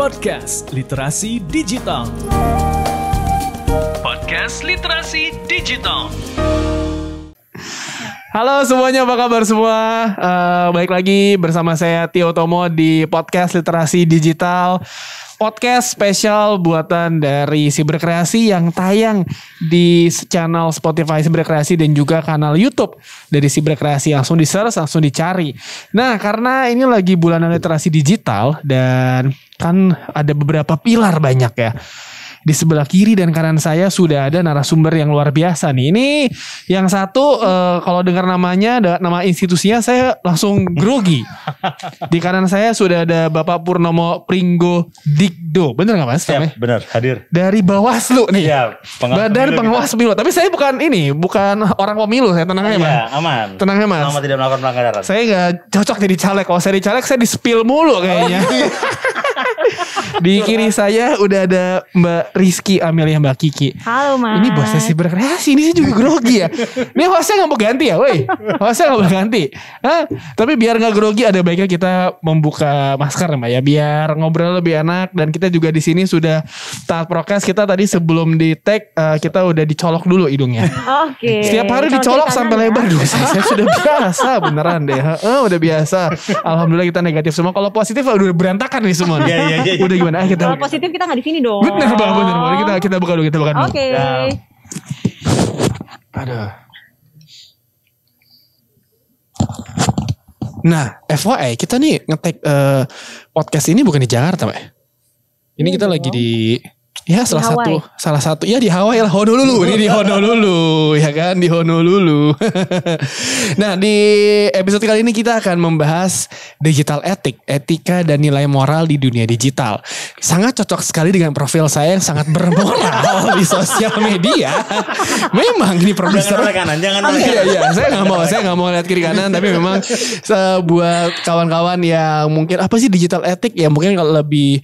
Podcast Literasi Digital. Podcast Literasi Digital. Halo semuanya, apa kabar semua? Balik lagi bersama saya Tio Tomo di Podcast Literasi Digital. Podcast spesial buatan dari Siberkreasi yang tayang di channel Spotify Siberkreasi dan juga kanal YouTube dari Siberkreasi. Langsung di-search, langsung dicari. Nah, karena ini lagi bulanan literasi digital dan kan ada beberapa pilar banyak ya. Di sebelah kiri dan kanan saya sudah ada narasumber yang luar biasa nih. Ini yang satu kalau dengar namanya, nama institusinya saya langsung grogi. Di kanan saya sudah ada Bapak Purnomo Pringgo Dikdo. Bener gak Mas? Siap, bener, hadir. Dari Bawaslu nih. Iya, Badan Pengawas Pemilu. Tapi saya bukan orang pemilu. Saya tenang aja Mas. Iya, aman. Tenang aja Mas. Selama tidak melakukan pelanggaran. Saya gak cocok jadi caleg. Kalau saya di caleg saya di spill mulu kayaknya. Di kiri saya udah ada Mbak Rizky Amelia Mbak Kiki. Halo Mas. Ini bosnya Siberkreasi. Ini saya juga grogi ya. Ini hostnya gak mau ganti ya woi. Hostnya gak mau ganti. Tapi biar gak grogi ada baiknya kita membuka masker Mbak ya. Biar ngobrol lebih enak. Dan kita juga di sini sudah taat prokes. Kita tadi sebelum di tag kita udah dicolok dulu hidungnya. Oke. Setiap hari dicolok sampai lebar dulu. Saya sudah biasa beneran deh. Udah biasa. Alhamdulillah kita negatif semua. Kalau positif udah berantakan nih semua. Iya. Udah gimana? Kita Kalau positif kita nggak di sini dong. bener banget. Kita buka dulu. Oke. Aduh. Nah, FYI kita nih nge-tag podcast ini bukan di Jakarta, Mbak. Ini kita lagi di salah satu ya di Hawaii lah, Honolulu. Ini di Honolulu ya kan, di Honolulu. Nah, di episode kali ini kita akan membahas digital etika dan nilai moral di dunia digital. Sangat cocok sekali dengan profil saya yang sangat bermoral di sosial media. Memang ini produser. Jangan oleh kanan. Iya, saya nggak mau lihat kiri kanan, tapi memang buat kawan-kawan yang mungkin apa sih digital etik ya, mungkin kalau lebih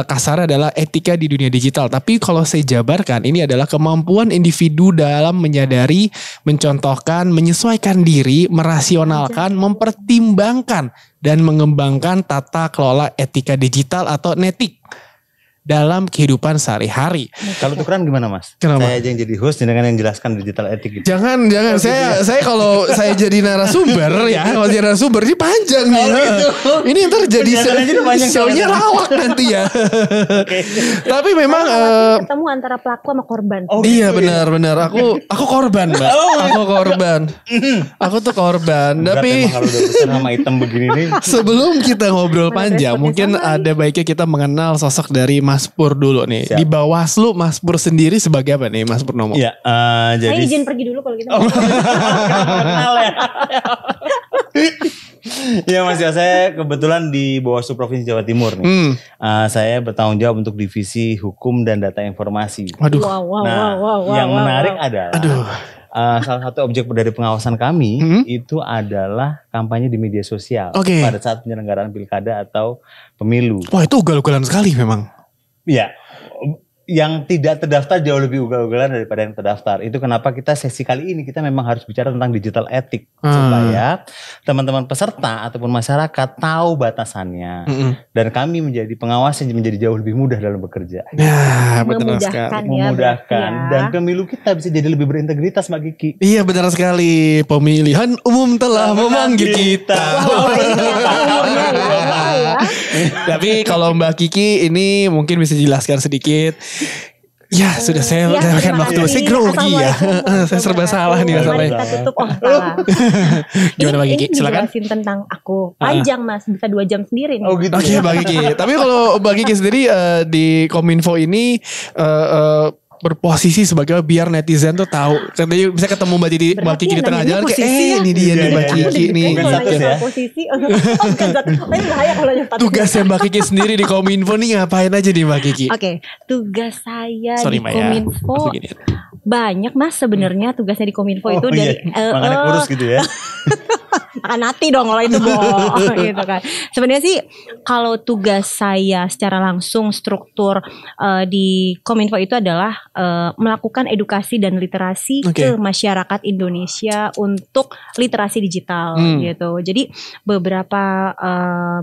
kasar adalah etika di dunia digital. Tapi kalau saya jabarkan, ini adalah kemampuan individu dalam menyadari, mencontohkan, menyesuaikan diri, merasionalkan, mempertimbangkan, dan mengembangkan tata kelola etika digital atau netik dalam kehidupan sehari-hari. Kalau tukeran gimana Mas? Kenapa? Saya aja yang jadi host dengan yang jelaskan digital etik gitu. Jangan. Saya kalau saya jadi narasumber ya, kalau jadi narasumber ini panjang nih. Gitu. Ini ntar jadi show-nya lawak nanti ya. Okay. Tapi memang ketemu antara pelaku sama korban. iya benar. Aku korban, Mbak. Aku korban. Aku tuh korban. Tapi kalau udah besar sama hitam begini nih. sebelum kita ngobrol panjang, mungkin ada baiknya kita mengenal sosok dari Mas Pur dulu nih. Siap. Di Bawaslu Mas Pur sendiri sebagai apa nih Mas Purnomo? Iya, Saya jadi izin pergi dulu kalau gitu. kenal ya. Iya Mas ya, saya kebetulan di Bawaslu Provinsi Jawa Timur nih. Saya bertanggung jawab untuk divisi hukum dan data informasi. Waduh. Wow. Yang menarik adalah salah satu objek dari pengawasan kami itu adalah kampanye di media sosial pada saat penyelenggaraan pilkada atau pemilu. Wah, itu ugal-ugalan sekali memang. Iya. Yang tidak terdaftar jauh lebih ugal-ugalan daripada yang terdaftar. Itu kenapa kita sesi kali ini kita memang harus bicara tentang digital etik supaya teman-teman peserta ataupun masyarakat tahu batasannya dan kami menjadi pengawas yang menjadi jauh lebih mudah dalam bekerja. Ya, benar sekali. Memudahkan dan pemilu kita bisa jadi lebih berintegritas Mbak Kiki. Iya, benar sekali. Pemilihan umum telah memanggil kita. Tapi kalau Mbak Kiki ini mungkin bisa jelaskan sedikit. Ya sudah saya berikan waktu. Saya grogi ya. Saya serba salah nih masalahnya. Kita tutup salah. Gimana Mbak Kiki? Silakan. Jelasin tentang aku. Panjang Mas, bisa 2 jam sendiri nih. Oh gitu. Oke, Mbak Kiki. Tapi kalau Mbak Kiki sendiri di Kominfo ini berposisi sebagai biar netizen tuh tahu. Katanya bisa ketemu Mbak Kiki di tengah jalan kayak ini dia nih Mbak Kiki nih. Posisi. Tapi bahaya kalau nanya status. Tugasnya Mbak Kiki sendiri di Kominfo nih ngapain aja nih Mbak Kiki? Oke, tugas saya Sorry, di Maya. Kominfo Banyak Mas sebenarnya tugasnya di Kominfo itu dari makanya kurus gitu ya. makan hati dong kalau itu bohong gitu kan. Sebenarnya sih kalau tugas saya secara langsung struktur di Kominfo itu adalah melakukan edukasi dan literasi ke masyarakat Indonesia untuk literasi digital gitu. Jadi beberapa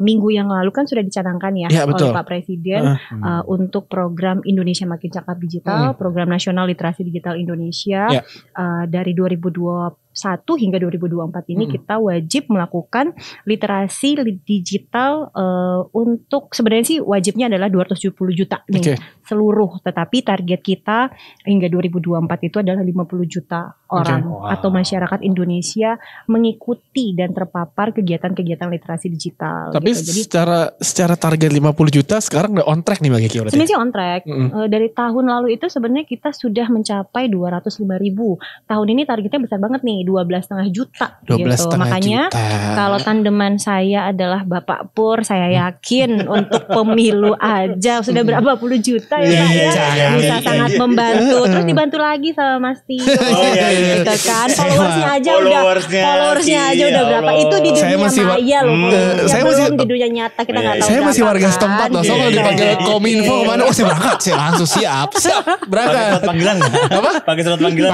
minggu yang lalu kan sudah dicanangkan ya oleh Pak Presiden untuk program Indonesia Makin Cakap Digital, program nasional literasi digital Indonesia dari 2021 hingga 2024 ini kita wajib melakukan literasi digital untuk sebenarnya sih wajibnya adalah 270 juta nih seluruh, tetapi target kita hingga 2024 itu adalah 50 juta orang atau masyarakat Indonesia mengikuti dan terpapar kegiatan-kegiatan literasi digital. Tapi gitu. Jadi secara target 50 juta sekarang udah on track nih Mbak Kiki. Sebenarnya sih on track. Dari tahun lalu itu sebenarnya kita sudah mencapai 205.000. Tahun ini targetnya besar banget nih, 12,5 juta. 12,5 gitu. Makanya kalau tandeman saya adalah Bapak Pur, saya yakin untuk pemilu aja sudah berapa puluh juta ya Pak ya. Bisa sangat membantu. Terus dibantu lagi sama Mas Tio. Gitu kan. Followersnya aja udah berapa. Itu di dunia maya loh. Saya masih di dunia nyata kita nggak tahu. Saya masih warga setempat loh. Soalnya dipanggil Kominfo kemana? Oh saya berangkat, saya langsung siap berangkat. Pakai surat panggilan nggak? Apa? Pakai surat panggilan.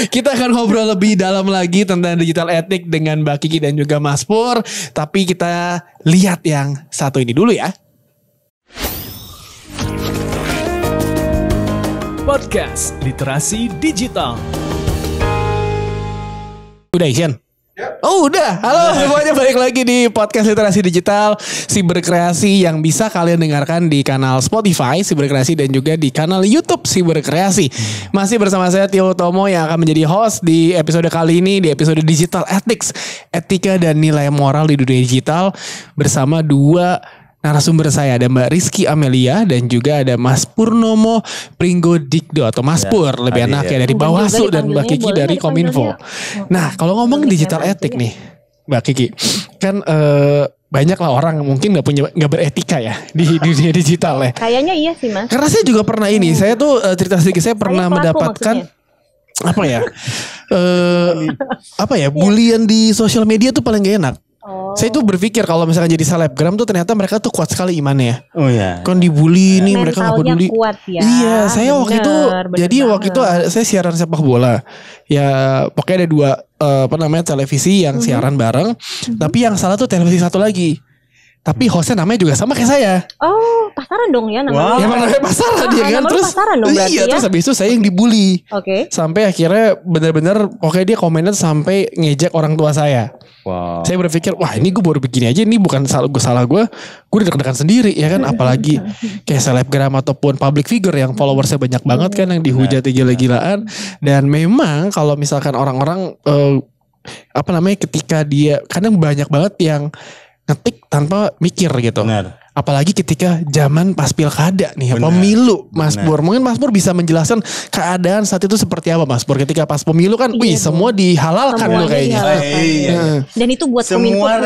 Kita akan ngobrol lebih dalam lagi tentang digital ethic dengan Mbak Kiki dan juga Mas Pur. Tapi kita lihat yang satu ini dulu ya. Podcast Literasi Digital. Udah Isian? Oh udah, halo semuanya, balik lagi di podcast Literasi Digital Siberkreasi yang bisa kalian dengarkan di kanal Spotify Siberkreasi dan juga di kanal YouTube Siberkreasi. Masih bersama saya Tio Tomo yang akan menjadi host di episode kali ini, di episode Digital Ethics, Etika dan Nilai Moral di Dunia Digital, bersama dua narasumber saya. Ada Mbak Rizky Amelia dan juga ada Mas Purnomo Pringgodikdo atau Mas Pur lebih enak ya, dari Bawaslu, dan Mbak Kiki dari Kominfo. Nah kalau ngomong digital etik nih Mbak Kiki, kan banyak lah orang mungkin nggak beretika ya di dunia digital ya. Kayaknya iya sih Mas. Karena saya juga pernah ini, saya tuh cerita sedikit, saya pernah mendapatkan bulian di sosial media tuh paling gak enak. Saya tuh berpikir kalau misalkan jadi selebgram tuh ternyata mereka tuh kuat sekali imannya. Oh iya. Kan dibully nih, mereka nggak peduli. Kuat ya. Iya, saya waktu itu waktu itu saya siaran sepak bola. Ya pokoknya ada dua televisi yang siaran bareng. Tapi yang salah tuh televisi satu lagi. Tapi hostnya namanya juga sama kayak saya. Oh, pasaran dong ya namanya. Ya emang namanya pasaran dia kan. Terus pasaran dong berarti ya. Terus habis itu saya yang dibully. Sampai akhirnya benar-benar dia komennya sampai ngejek orang tua saya. Wow. Saya berpikir, wah ini gue baru begini aja, ini bukan salah gue udah deg-degan sendiri ya kan, apalagi kayak selebgram ataupun public figure yang followersnya banyak banget kan, yang dihujat gila-gilaan. Dan memang kalau misalkan orang-orang ketika dia kadang banyak banget yang ngetik tanpa mikir gitu. Benar. Apalagi ketika zaman pas pilkada nih, pemilu, Mas Pur. Mungkin Mas Pur bisa menjelaskan keadaan saat itu seperti apa, Mas Pur? Ketika pas pemilu kan, semua dihalalkan loh kayaknya. Dan itu buat semua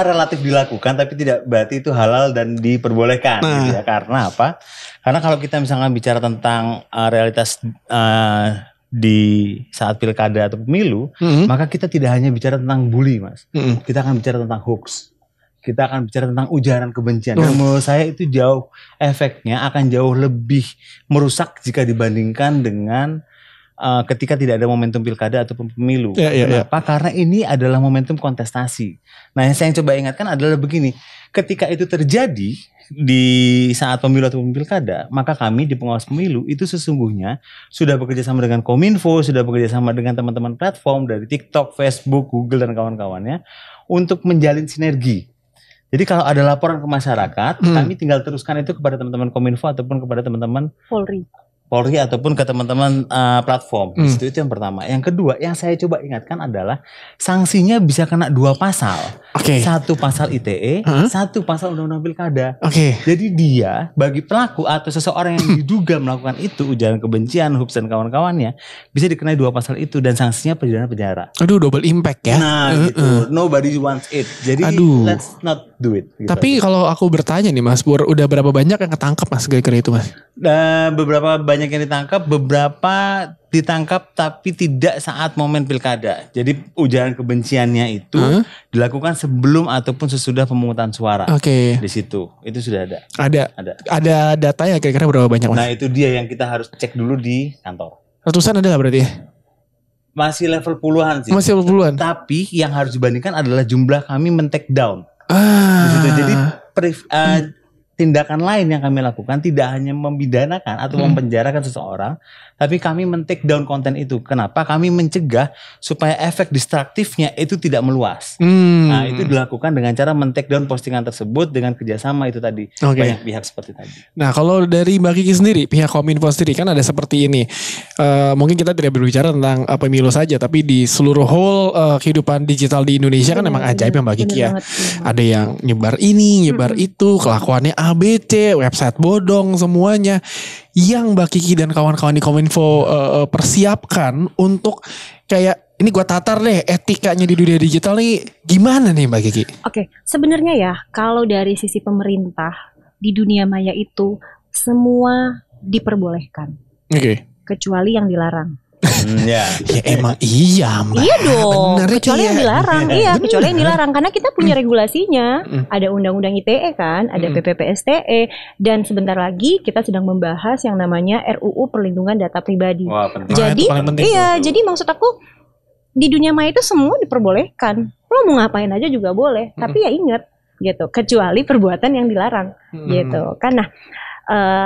relatif dilakukan, tapi tidak berarti itu halal dan diperbolehkan. Gitu ya. Karena apa? Karena kalau kita misalkan bicara tentang realitas di saat pilkada atau pemilu, maka kita tidak hanya bicara tentang bully, Mas. Kita akan bicara tentang hoax. Kita akan bicara tentang ujaran kebencian. Dan menurut saya itu efeknya akan jauh lebih merusak jika dibandingkan dengan ketika tidak ada momentum pilkada ataupun pemilu. Kenapa? Karena ini adalah momentum kontestasi. Nah, yang saya coba ingatkan adalah begini. Ketika itu terjadi di saat pemilu ataupun pilkada, maka kami di pengawas pemilu itu sesungguhnya sudah bekerja sama dengan Kominfo, sudah bekerja sama dengan teman-teman platform dari TikTok, Facebook, Google dan kawan-kawannya untuk menjalin sinergi. Jadi kalau ada laporan ke masyarakat, kami tinggal teruskan itu kepada teman-teman Kominfo ataupun kepada teman-teman Polri ataupun ke teman-teman platform. Di situ itu yang pertama. Yang kedua, yang saya coba ingatkan adalah sanksinya bisa kena 2 pasal. Oke. 1 pasal ITE, 1 pasal Undang-Undang Pilkada. Oke. Jadi dia bagi pelaku atau seseorang yang diduga melakukan itu, ujaran kebencian, hoax dan kawan-kawannya, bisa dikenai 2 pasal itu dan sanksinya pidana penjara. Aduh, double impact ya. Nah, gitu. Nobody wants it. Jadi let's not do it. Gitu. Tapi kalau aku bertanya nih Mas Pur, udah berapa banyak yang ketangkep Mas gara-gara itu Mas? Beberapa banyak yang ditangkap, beberapa ditangkap tapi tidak saat momen pilkada. Jadi ujaran kebenciannya itu dilakukan sebelum ataupun sesudah pemungutan suara. Oke. Di situ itu sudah ada. Ada datanya kira-kira berapa banyak Mas? Nah itu dia yang kita harus cek dulu di kantor. Ratusan ada lah berarti ya? Masih level puluhan sih. Masih level puluhan. Tapi yang harus dibandingkan adalah jumlah kami men-take down. Di situ. Jadi tindakan lain yang kami lakukan tidak hanya memidanakan atau mempenjarakan seseorang, tapi kami men-take down konten itu. Kenapa? Kami mencegah supaya efek destruktifnya itu tidak meluas. Nah itu dilakukan dengan cara men-take down postingan tersebut dengan kerjasama itu tadi. Banyak pihak seperti tadi. Nah kalau dari Mbak Kiki sendiri, pihak Kominfo sendiri kan ada seperti ini. Mungkin kita tidak berbicara tentang pemilu saja, tapi di seluruh whole kehidupan digital di Indonesia kan memang ajaib ya Mbak Kiki ya. Ada yang nyebar ini, nyebar itu, kelakuannya ABC, website bodong semuanya. Yang Mbak Kiki dan kawan-kawan di Kominfo persiapkan untuk kayak ini gua tatar deh etikanya di dunia digital nih gimana nih Mbak Kiki? Oke, sebenarnya ya kalau dari sisi pemerintah di dunia maya itu semua diperbolehkan. Oke. Kecuali yang dilarang. Ya emang iya Mbak. Iya dong. Bener, kecuali yang dilarang. Iya, kecuali yang dilarang karena kita punya regulasinya. Ada undang-undang ITE kan, ada PPPSTE dan sebentar lagi kita sedang membahas yang namanya RUU Perlindungan Data Pribadi. Wah, penting. Jadi jadi maksud aku di dunia maya itu semua diperbolehkan. Lo mau ngapain aja juga boleh, tapi ya ingat gitu, kecuali perbuatan yang dilarang gitu. Karena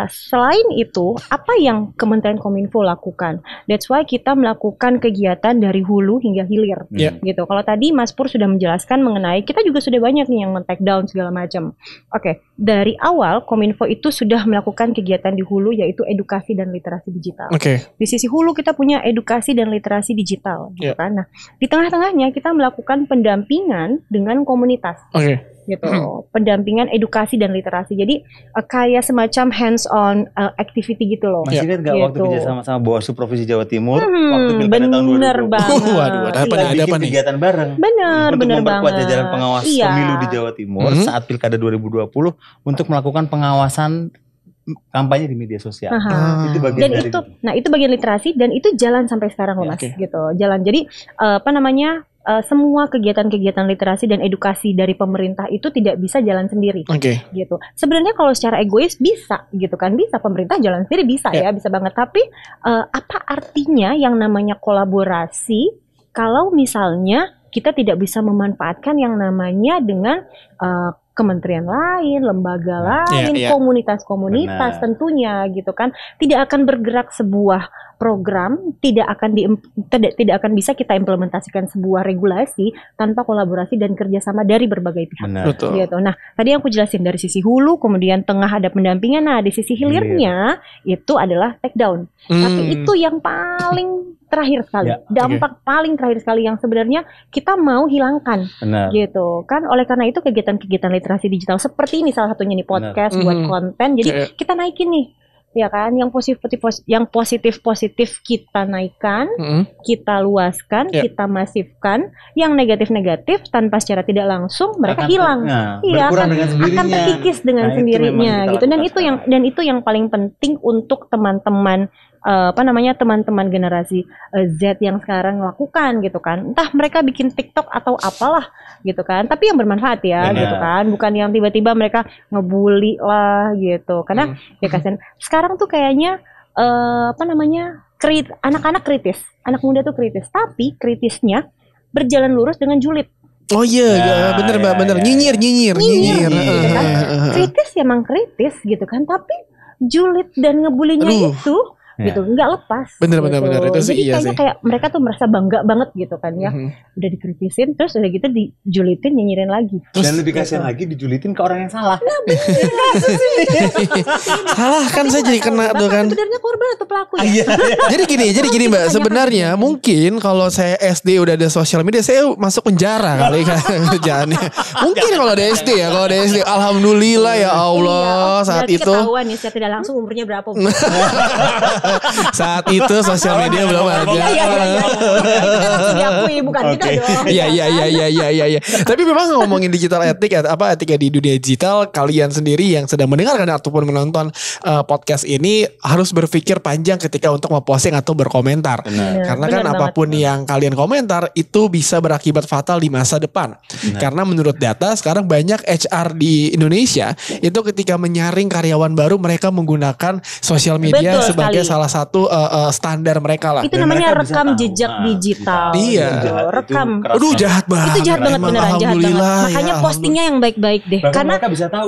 selain itu, apa yang Kementerian Kominfo lakukan? That's why kita melakukan kegiatan dari hulu hingga hilir, gitu. Kalau tadi Mas Pur sudah menjelaskan mengenai kita juga sudah banyak nih yang men-take down segala macam. Oke, dari awal Kominfo itu sudah melakukan kegiatan di hulu yaitu edukasi dan literasi digital. Di sisi hulu kita punya edukasi dan literasi digital, gitu kan. Nah, di tengah-tengahnya kita melakukan pendampingan dengan komunitas. Gitu, pendampingan edukasi dan literasi. Jadi kayak semacam hands-on activity gitu loh. Masih kan nggak gitu. waktu kerja sama Bawaslu Provinsi Jawa Timur waktu pilkada tahun 2020. Bener banget. Waduh, ada apa nih? Kegiatan bareng. Bener memperkuat banget. jajaran pengawas pemilu di Jawa Timur saat pilkada 2020 untuk melakukan pengawasan kampanye di media sosial. Itu bagian dan dari itu, nah itu bagian literasi dan itu jalan sampai sekarang loh Mas, gitu. Jalan. Jadi semua kegiatan-kegiatan literasi dan edukasi dari pemerintah itu tidak bisa jalan sendiri, gitu. Sebenarnya kalau secara egois bisa, gitu kan, bisa pemerintah jalan sendiri bisa ya, bisa banget. Tapi apa artinya yang namanya kolaborasi kalau misalnya kita tidak bisa memanfaatkan yang namanya dengan kementerian lain, lembaga lain, komunitas-komunitas tentunya gitu kan. Tidak akan bergerak sebuah program, tidak akan bisa kita implementasikan sebuah regulasi tanpa kolaborasi dan kerjasama dari berbagai pihak. Gitu. Nah, tadi yang aku jelasin dari sisi hulu, kemudian tengah ada pendampingan. Nah, di sisi hilirnya itu adalah take down. Tapi itu yang paling terakhir sekali, dampak paling terakhir sekali yang sebenarnya kita mau hilangkan, gitu kan. Oleh karena itu kegiatan-kegiatan literasi digital seperti ini salah satunya nih podcast buat konten, jadi kita naikin nih, ya kan, yang positif kita naikkan, kita luaskan, kita masifkan, yang negatif tanpa secara tidak langsung mereka hilang, akan terkikis dengan sendirinya, gitu. Dan itu yang paling penting untuk teman-teman teman-teman generasi Z yang sekarang lakukan gitu kan. Entah mereka bikin TikTok atau apalah gitu kan. Tapi yang bermanfaat ya gitu kan. Bukan yang tiba-tiba mereka ngebully lah gitu. Karena ya kasihan. Sekarang tuh kayaknya anak-anak kritis. Anak muda tuh kritis. Tapi kritisnya berjalan lurus dengan julid. Oh iya, bener Mbak, bener. Nyinyir. Gitu kan. Kritis ya emang kritis gitu kan. Tapi julid dan ngebulinya itu gitu, nggak lepas. Bener, gitu. itu sih Jadi iya kayaknya sih. kayak mereka tuh merasa bangga banget gitu kan ya. Udah dikritisin, terus udah gitu dijulitin, nyinyirin lagi. Dan lebih kasihan lagi dijulitin ke orang yang salah. Salah kan saya jadi kena tuh kan. Sebenarnya korban atau pelaku ya? Iya. Jadi gini Mbak, sebenarnya mungkin kalau saya SD udah ada sosial media, saya masuk penjara kali kan kerjaannya. Mungkin kalau ada SD ya, kalau ada SD, alhamdulillah ya Allah saat Berarti itu. ketahuan nih secara tidak langsung umurnya berapa. Saat itu sosial media belum ada. Iya. Kita langsung diakui, bukan kita dong. Iya. Tapi memang ngomongin digital etik, etika di dunia digital, kalian sendiri yang sedang mendengarkan ataupun menonton podcast ini harus berpikir panjang ketika untuk memposting atau berkomentar. Karena kan Bener apapun yang kalian komentar itu bisa berakibat fatal di masa depan. Karena menurut data sekarang banyak HR di Indonesia itu ketika menyaring karyawan baru mereka menggunakan sosial media Betul sebagai sekali. salah satu standar mereka lah. Itu Dan namanya mereka bisa rekam tahu. jejak digital. Iya. Gitu. Rekam. Aduh jahat banget. Itu jahat banget, Emang beneran jahat banget. alhamdulillah, Makanya ya, postingnya yang baik-baik deh. Bahkan Karena mereka bisa tahu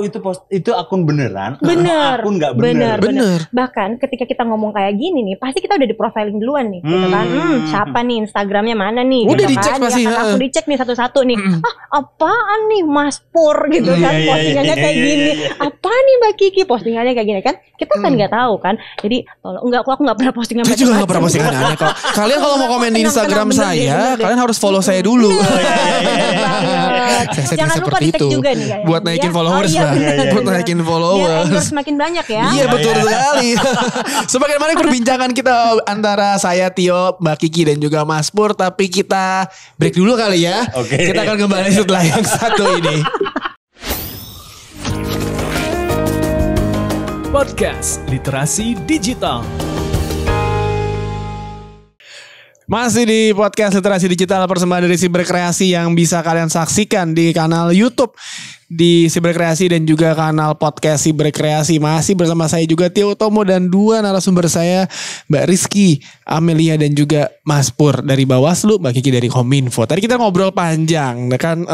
itu akun beneran, bener, akun nggak bener. Bener. Bahkan ketika kita ngomong kayak gini nih, pasti kita udah di profiling duluan nih, gitu kan? Siapa nih Instagramnya mana nih? Udah gitu dicek kan? pasti, Ya kan, langsung dicek nih satu-satu nih. Apaan nih Mas Pur gitu kan? Iya, Postingannya kayak gini. Apa nih Mbak Kiki postingannya kayak gini kan? Kita kan nggak tahu kan. Jadi enggak, aku nggak pernah postingan. Saya juga gak pernah posting aneh-aneh kok. Kalian kalau mau komen di Instagram saya, kalian harus follow saya dulu. Saya setting Jangan lupa seperti di-tag itu. juga nih kayaknya. Buat naikin Ya. followers Oh, iya, Mbak. benar, Buat benar. naikin Biar followers. endorse makin banyak ya. Iya betul sekali. Sebagaimana perbincangan kita antara saya Tio, Mbak Kiki dan juga Mas Pur, tapi kita break dulu kali ya. Oke. Kita akan kembali setelah yang satu ini. Podcast Literasi Digital. Masih di podcast Literasi Digital, persembahan dari Siberkreasi yang bisa kalian saksikan di kanal YouTube di Siberkreasi dan juga kanal podcast Siberkreasi. Masih bersama saya juga Tio Utomo dan dua narasumber saya, Mbak Rizky, Amelia dan juga Mas Pur dari Bawaslu, Mbak Kiki dari Kominfo. Tadi kita ngobrol panjang kan,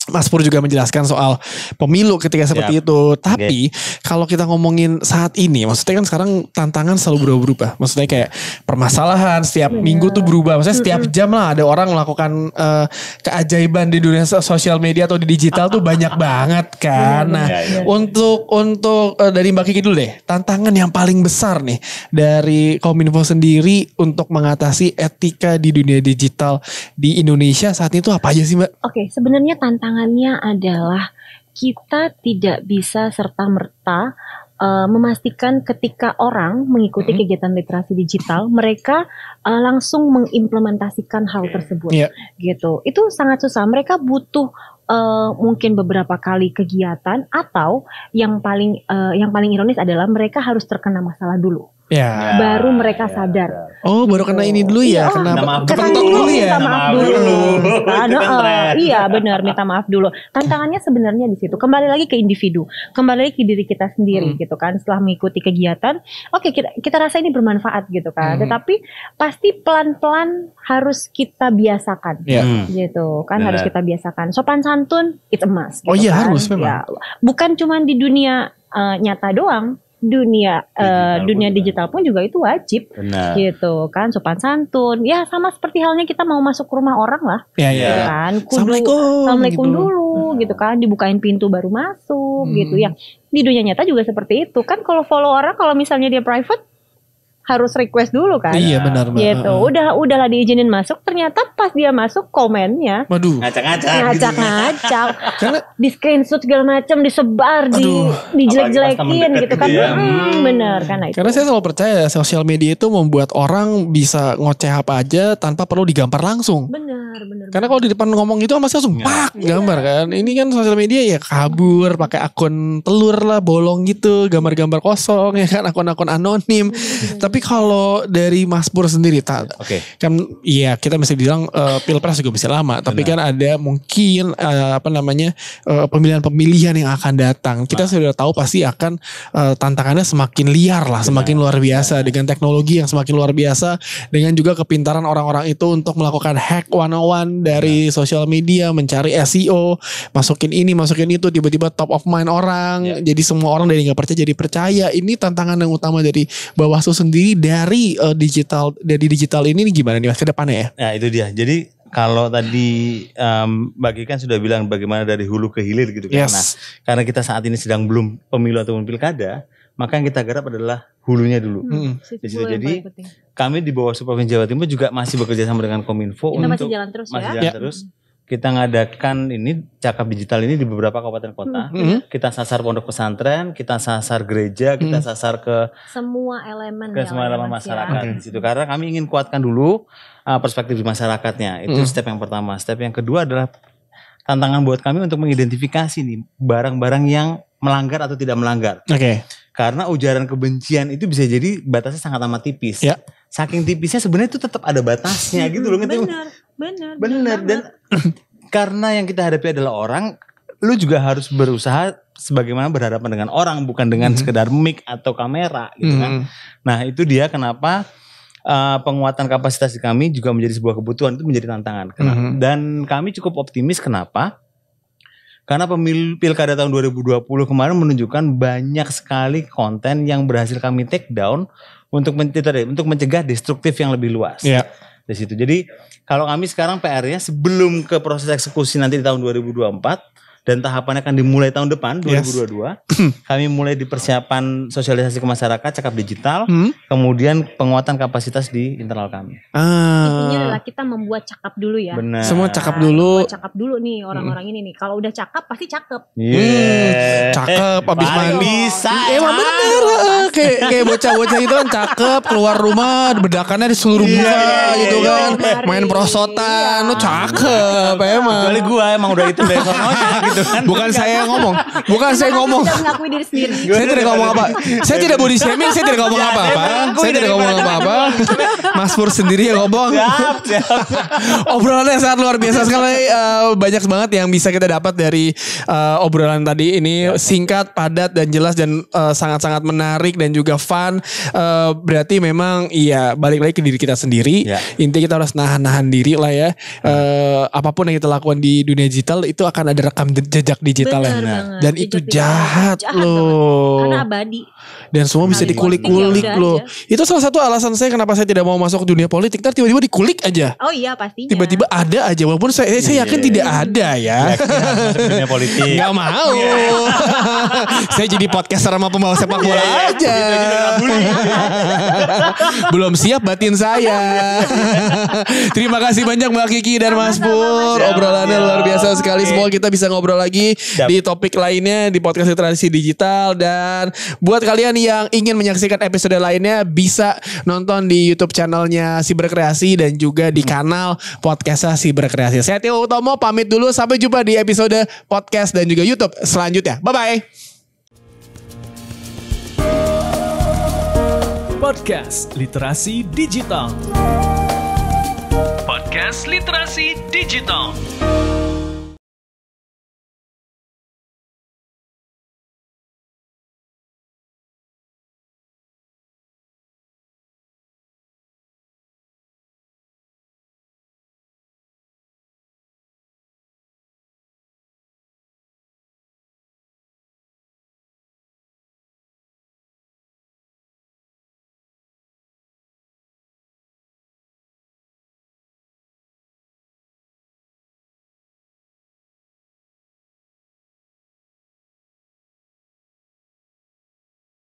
Mas Pur juga menjelaskan soal pemilu ketika seperti itu. Tapi kalau kita ngomongin saat ini, maksudnya kan sekarang tantangan selalu berubah-ubah. Maksudnya kayak permasalahan setiap minggu tuh berubah. Maksudnya setiap jam lah ada orang melakukan keajaiban di dunia sosial media atau di digital tuh banyak banget kan. Nah, untuk dari Mbak Kiki dulu deh, tantangan yang paling besar nih dari Kominfo sendiri untuk mengatasi etika di dunia digital di Indonesia saat itu apa aja sih Mbak? Oke, sebenarnya tantangannya adalah kita tidak bisa serta-merta memastikan ketika orang mengikuti kegiatan literasi digital, mereka langsung mengimplementasikan hal tersebut. Iya. Gitu. Itu sangat susah. Mereka butuh mungkin beberapa kali kegiatan, atau yang paling ironis adalah mereka harus terkena masalah dulu. Ya. Baru mereka sadar. Oh, baru kena ini dulu ya, kena kepentok dulu ya. Minta maaf dulu. Kan, iya benar, minta maaf dulu. Tantangannya sebenarnya di situ. Kembali lagi ke individu, kembali lagi ke diri kita sendiri gitu kan. Setelah mengikuti kegiatan, oke, kita rasa ini bermanfaat gitu kan. Tetapi pasti pelan-pelan harus kita biasakan. Gitu kan, harus kita biasakan. Sopan santun, it's a must. Oh gitu iya, kan. harus memang. Ya, bukan cuma di dunia nyata doang. Dunia digital pun juga itu wajib. Benar. Gitu kan, sopan santun. Ya sama seperti halnya kita mau masuk ke rumah orang lah. Ya, Gitu ya. kan. Assalamualaikum gitu. Dulu gitu kan, dibukain pintu baru masuk gitu ya. Di dunia nyata juga seperti itu kan. Kalau follow orang, kalau misalnya dia private, harus request dulu kan. Iya benar Mbak. Gitu. Udahlah diizinin masuk, ternyata pas dia masuk komennya Waduh. ngacak-ngacak. Karena Di screenshot segala macam, disebar, dijelek-jelekin gitu kan. Bener kan itu. Karena saya selalu percaya sosial media itu membuat orang bisa ngoceh apa aja tanpa perlu digambar langsung. Bener. Karena kalau di depan ngomong itu pasti langsung pak gambar kan. Ini kan sosial media ya kabur pakai akun telur lah, bolong gitu, gambar-gambar kosong ya kan, akun-akun anonim. Tapi kalau dari Mas Pur sendiri kan iya kita bisa bilang pilpres juga bisa lama, tapi kan ada mungkin pemilihan yang akan datang. Kita sudah tahu pasti akan tantangannya semakin liar lah, semakin luar biasa dengan teknologi yang semakin luar biasa, dengan juga kepintaran orang-orang itu untuk melakukan hack 101 dari sosial media, mencari SEO, masukin ini, masukin itu, tiba-tiba top of mind orang, jadi semua orang dari nggak percaya jadi percaya. Ini tantangan yang utama dari Bawaslu sendiri sendiri dari digital ini gimana nih Mas ke depannya ya? Nah itu dia. Jadi kalau tadi Mbak Kiki kan sudah bilang bagaimana dari hulu ke hilir gitu kan. Yes. Nah, karena kita saat ini sedang belum pemilu ataupun pilkada, maka yang kita garap adalah hulunya dulu. Di situ. Jadi kami di bawah Provinsi Jawa Timur juga masih bekerja sama dengan Kominfo kita untuk masih jalan terus masih ya. jalan terus. Kita ngadakan ini cakap digital ini di beberapa kabupaten kota. Kita sasar pondok pesantren, kita sasar gereja, kita sasar ke Semua elemen semua elemen masyarakat di situ. Karena kami ingin kuatkan dulu perspektif di masyarakatnya. Itu step yang pertama. Step yang kedua adalah tantangan buat kami untuk mengidentifikasi nih barang-barang yang melanggar atau tidak melanggar. Oke. Karena ujaran kebencian itu bisa jadi batasnya sangat amat tipis. Ya. Saking tipisnya sebenarnya itu tetap ada batasnya gitu loh. Bener. Dan karena yang kita hadapi adalah orang, lu juga harus berusaha sebagaimana berhadapan dengan orang, bukan dengan sekedar mic atau kamera gitu kan. Nah itu dia kenapa penguatan kapasitas di kami juga menjadi sebuah kebutuhan, itu menjadi tantangan. Dan kami cukup optimis kenapa? Karena pemilu pilkada tahun 2020 kemarin menunjukkan banyak sekali konten yang berhasil kami take down untuk mencegah destruktif yang lebih luas. Iya. Di situ. Jadi kalau kami sekarang PR-nya sebelum ke proses eksekusi nanti di tahun 2024 dan tahapannya akan dimulai tahun depan 2022, kami mulai di persiapan sosialisasi ke masyarakat, cakap digital, kemudian penguatan kapasitas di internal kami. Intinya adalah kita membuat cakap dulu ya. Benar. Semua cakap dulu. Buat cakap dulu nih orang-orang ini nih. Kalau udah cakap pasti cakep. Cakep abis mandi. Bisa. Emang bener. Kayak bocah-bocah itu kan cakep, keluar rumah bedakannya di seluruh muka gitu kan. Main prosotan, lu cakep emang. Kecuali gue emang udah itu dari sononya gitu kan. Bukan saya yang ngomong. Saya mengakui diri sendiri. Saya tidak ngomong apa. Saya tidak body shaming, saya tidak ngomong apa-apa. Saya tidak ngomong apa-apa. Mas Pur sendiri yang ngomong. Obrolannya sangat luar biasa sekali. Banyak banget yang bisa kita dapat dari obrolan tadi ini. Singkat, padat dan jelas dan sangat-sangat menarik dan juga fun. Berarti memang balik lagi ke diri kita sendiri. Intinya kita harus nahan diri lah ya. Apapun yang kita lakukan di dunia digital itu akan ada rekam jejak digital ya. Dan itu jahat loh. Karena abadi. Dan semua bisa dikulik-kulik loh. Itu salah satu alasan saya kenapa saya tidak mau masuk ke dunia politik. Ntar tiba-tiba dikulik aja. Oh iya pastinya. Tiba-tiba ada aja. Walaupun saya yakin tidak ada ya. Masuk ke dunia politik. Gak mau. Saya jadi podcaster sama pembawa sepak bola aja. Belum siap batin saya. Terima kasih banyak Mbak Kiki dan Mas Pur. Obrolannya luar biasa sekali. Semoga kita bisa ngobrol lagi di topik lainnya di podcast Literasi Digital. Dan buat kalian yang ingin menyaksikan episode lainnya bisa nonton di YouTube channelnya Siberkreasi dan juga di kanal podcastnya Siberkreasi. Saya Tio Utomo pamit dulu. Sampai jumpa di episode podcast dan juga YouTube selanjutnya. Bye-bye. Podcast Literasi Digital. Podcast Literasi Digital.